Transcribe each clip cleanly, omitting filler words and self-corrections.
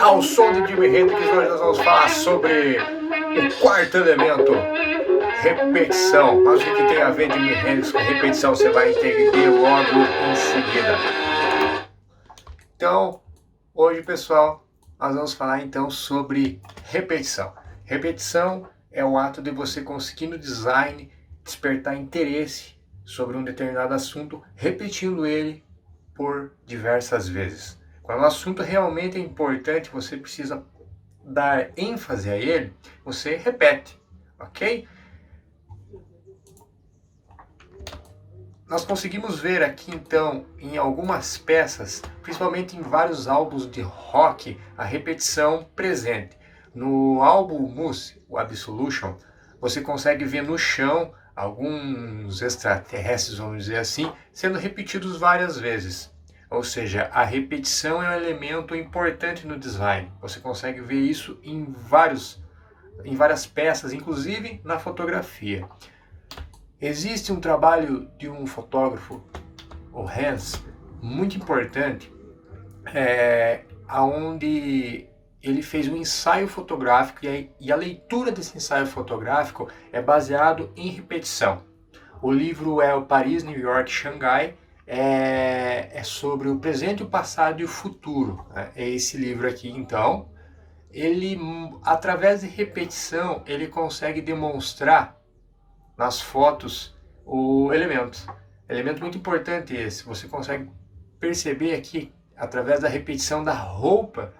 Ao som de Jimi Hendrix, hoje nós vamos falar sobre o quarto elemento, repetição. Mas o que tem a ver Jimi Hendrix com repetição, você vai entender logo em seguida. Então, hoje, pessoal, nós vamos falar então sobre repetição. Repetição é o ato de você conseguir no design despertar interesse sobre um determinado assunto, repetindo ele por diversas vezes. Quando o assunto realmente é importante, você precisa dar ênfase a ele, você repete, ok? Nós conseguimos ver aqui então em algumas peças, principalmente em vários álbuns de rock, a repetição presente. No álbum Muse, o Absolution, você consegue ver no chão alguns extraterrestres, vamos dizer assim, sendo repetidos várias vezes. Ou seja, a repetição é um elemento importante no design. Você consegue ver isso em várias peças, inclusive na fotografia. Existe um trabalho de um fotógrafo, o Hans, muito importante, onde ele fez um ensaio fotográfico e a leitura desse ensaio fotográfico é baseado em repetição. O livro é o Paris, New York, Xangai, é sobre o presente, o passado e o futuro. É esse livro aqui, então. Ele, através de repetição, ele consegue demonstrar nas fotos o elemento. Elemento muito importante esse. Você consegue perceber aqui, através da repetição da roupa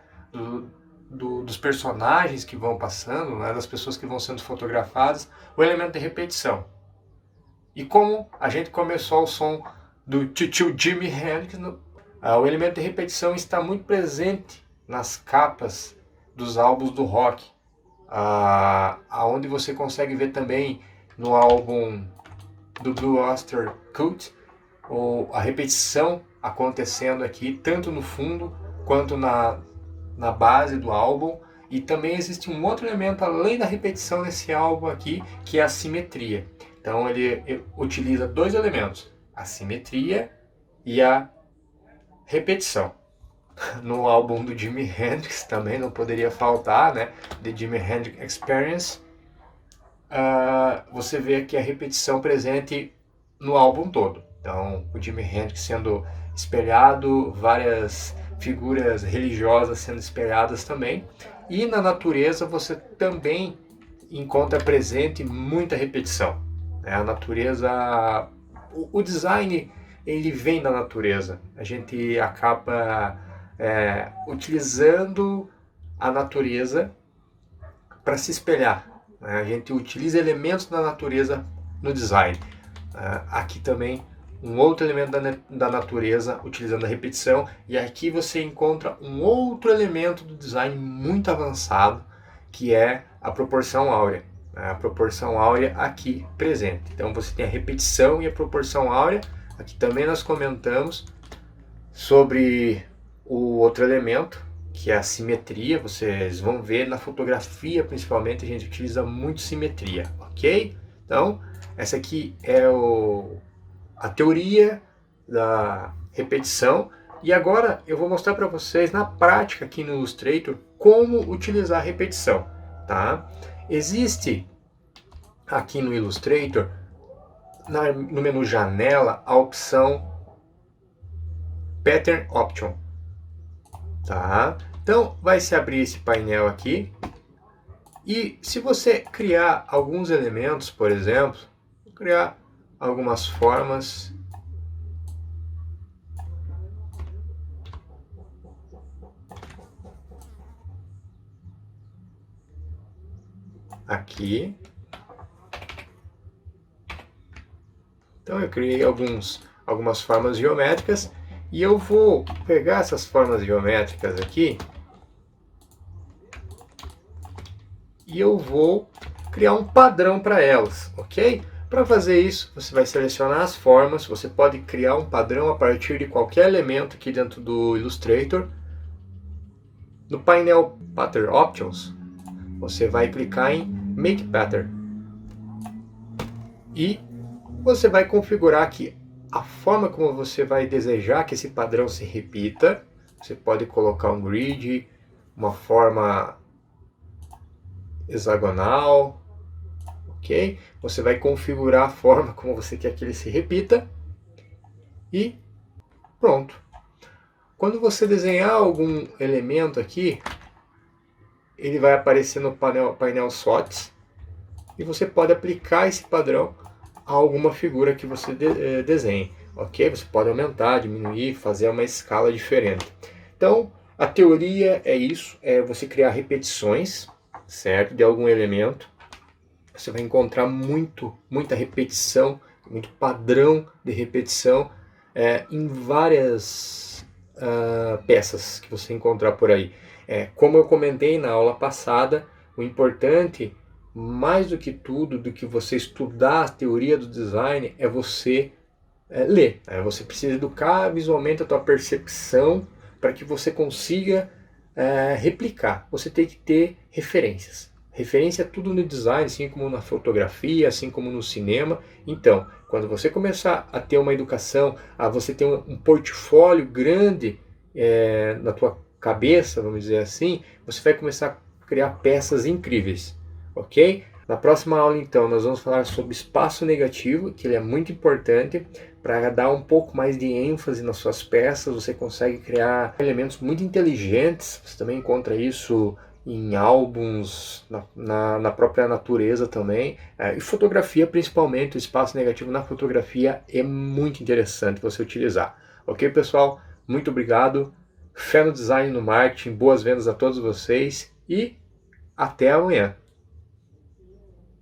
dos personagens que vão passando, né, das pessoas que vão sendo fotografadas, o elemento de repetição. E como a gente começou o som do tio Jimi Hendrix, o elemento de repetição está muito presente nas capas dos álbuns do rock, aonde você consegue ver também no álbum do Blue Oyster Cult, a repetição acontecendo aqui, tanto no fundo quanto na base do álbum. E também existe um outro elemento além da repetição nesse álbum aqui, que é a simetria. Então ele utiliza dois elementos, a simetria e a repetição. No álbum do Jimi Hendrix também não poderia faltar, né? The Jimi Hendrix Experience. Você vê aqui a repetição presente no álbum todo. Então, o Jimi Hendrix sendo espelhado, várias figuras religiosas sendo espelhadas também. E na natureza você também encontra presente muita repetição. A natureza, o design, ele vem da natureza. A gente acaba utilizando a natureza para se espelhar. A gente utiliza elementos da natureza no design. Aqui também um outro elemento da natureza utilizando a repetição, e aqui você encontra um outro elemento do design muito avançado, que é a proporção áurea. A proporção áurea aqui presente. Então você tem a repetição e a proporção áurea. Aqui também nós comentamos sobre o outro elemento, que é a simetria. Vocês vão ver na fotografia, principalmente, a gente utiliza muito simetria, ok? Então, essa aqui é a teoria da repetição. E agora eu vou mostrar para vocês na prática aqui no Illustrator como utilizar a repetição, tá? Existe aqui no Illustrator, no menu janela, a opção Pattern Option, tá? Então vai se abrir esse painel aqui, e se você criar alguns elementos, por exemplo, criar algumas formas, aqui. Então eu criei algumas formas geométricas, e eu vou pegar essas formas geométricas aqui e eu vou criar um padrão para elas, ok? Para fazer isso, você vai selecionar as formas. Você pode criar um padrão a partir de qualquer elemento aqui dentro do Illustrator. No painel Pattern Options, você vai clicar em Make Pattern e você vai configurar aqui a forma como você vai desejar que esse padrão se repita. Você pode colocar um grid, uma forma hexagonal, ok? Você vai configurar a forma como você quer que ele se repita e pronto. Quando você desenhar algum elemento aqui, ele vai aparecer no painel SOTS e você pode aplicar esse padrão a alguma figura que você desenhe, ok? Você pode aumentar, diminuir, fazer uma escala diferente. Então, a teoria é isso, é você criar repetições, certo? De algum elemento. Você vai encontrar muita repetição, muito padrão de repetição em várias peças que você encontrar por aí. Como eu comentei na aula passada, o importante, mais do que tudo, do que você estudar a teoria do design, é você ler. Você precisa educar visualmente a tua percepção para que você consiga replicar. Você tem que ter referências. Referência é tudo no design, assim como na fotografia, assim como no cinema. Então, quando você começar a ter uma educação, a você ter um portfólio grande na tua cabeça, vamos dizer assim, você vai começar a criar peças incríveis, ok? Na próxima aula, então, nós vamos falar sobre espaço negativo, que ele é muito importante para dar um pouco mais de ênfase nas suas peças. Você consegue criar elementos muito inteligentes, você também encontra isso em álbuns, na própria natureza também, e fotografia principalmente, o espaço negativo na fotografia é muito interessante você utilizar. Ok, pessoal? Muito obrigado, fé no design e no marketing, boas vendas a todos vocês e até amanhã.